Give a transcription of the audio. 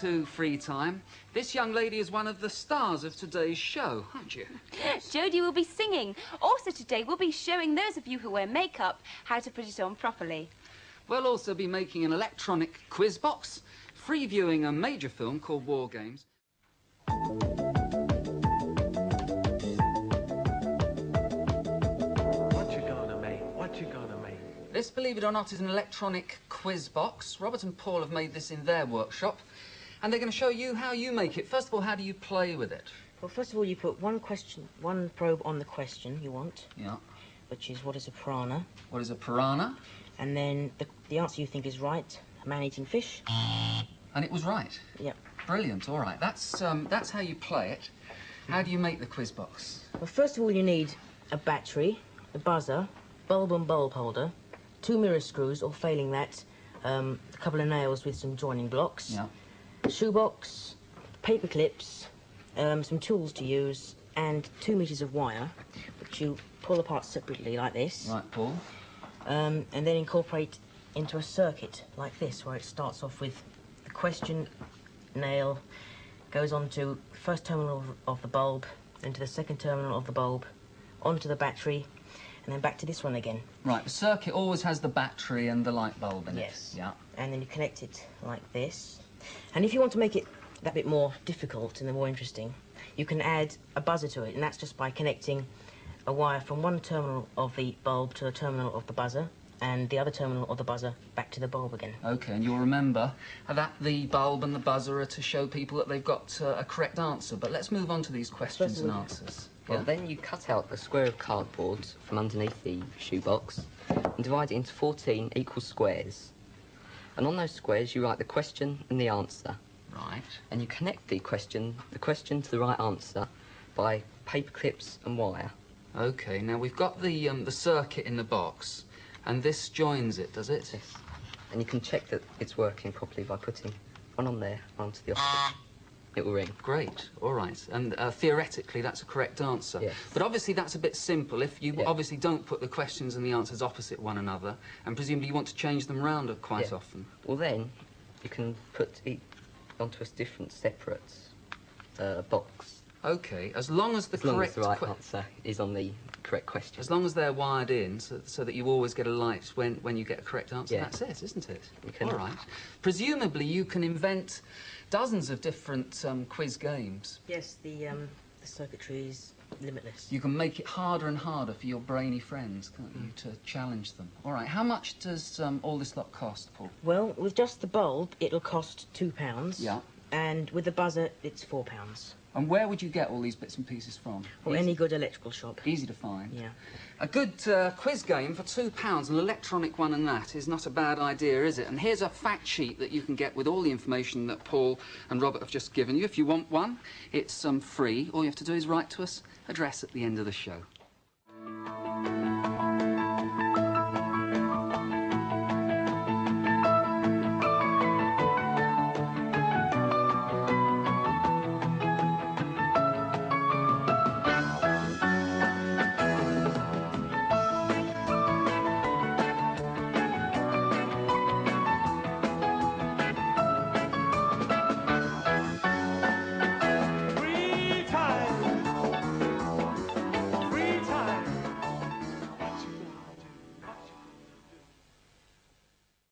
to Freetime. This young lady is one of the stars of today's show, aren't you? Jodie will be singing. Also today we'll be showing those of you who wear makeup how to put it on properly. We'll also be making an electronic quiz box, previewing a major film called War Games. What you gonna make? What you gonna make? This, believe it or not, is an electronic quiz box. Robert and Paul have made this in their workshop, and they're going to show you how you make it. First of all, how do you play with it? Well, first of all, you put one probe on the question you want. Yeah. Which is, what is a piranha? What is a piranha? And then the answer you think is right, a man-eating fish. And it was right. Yep. Brilliant. All right. That's how you play it. How do you make the quiz box? Well, first of all, you need a battery, a buzzer, bulb and bulb holder, 2 mirror screws, or failing that, a couple of nails with some joining blocks. Yeah. A shoebox, paper clips, some tools to use, and 2 meters of wire, which you pull apart separately like this. Right, Paul. And then incorporate into a circuit like this, where it starts off with the question nail, goes on to the first terminal of the bulb, then to the second terminal of the bulb, onto the battery, and then back to this one again. Right, the circuit always has the battery and the light bulb in Yes. it. Yeah. And then you connect it like this. And if you want to make it that bit more difficult and more interesting, you can add a buzzer to it, and that's just by connecting a wire from one terminal of the bulb to a terminal of the buzzer, and the other terminal of the buzzer back to the bulb again. OK, and you'll remember that the bulb and the buzzer are to show people that they've got a correct answer. But let's move on to these questions and answers. Well, then you cut out a square of cardboard from underneath the shoebox and divide it into 14 equal squares. And on those squares, you write the question and the answer. Right. And you connect the question to the right answer by paper clips and wire. OK, now we've got the circuit in the box, and this joins it, does it? Yes. And you can check that it's working properly by putting one on there, one onto the opposite. It will ring. Great, all right. And theoretically, that's a correct answer. Yes. But obviously, that's a bit simple. If you obviously don't put the questions and the answers opposite one another, and presumably you want to change them round quite often. Well, then you can put it onto a different, separate box. OK, as long as the correct right answer is on the correct question. As long as they're wired in, so that you always get a light when you get a correct answer, that's it, isn't it? All right. Presumably, you can invent dozens of different quiz games. Yes, the circuitry is limitless. You can make it harder and harder for your brainy friends, can't you, to challenge them. All right, how much does all this lot cost, Paul? Well, with just the bulb, it'll cost £2. Yeah. And with the buzzer, it's £4. And where would you get all these bits and pieces from? Or any good electrical shop. Easy to find. Yeah. A good quiz game for £2, an electronic one, and that is not a bad idea, is it? And here's a fact sheet that you can get with all the information that Paul and Robert have just given you. If you want one, it's free. All you have to do is write to us, address at the end of the show.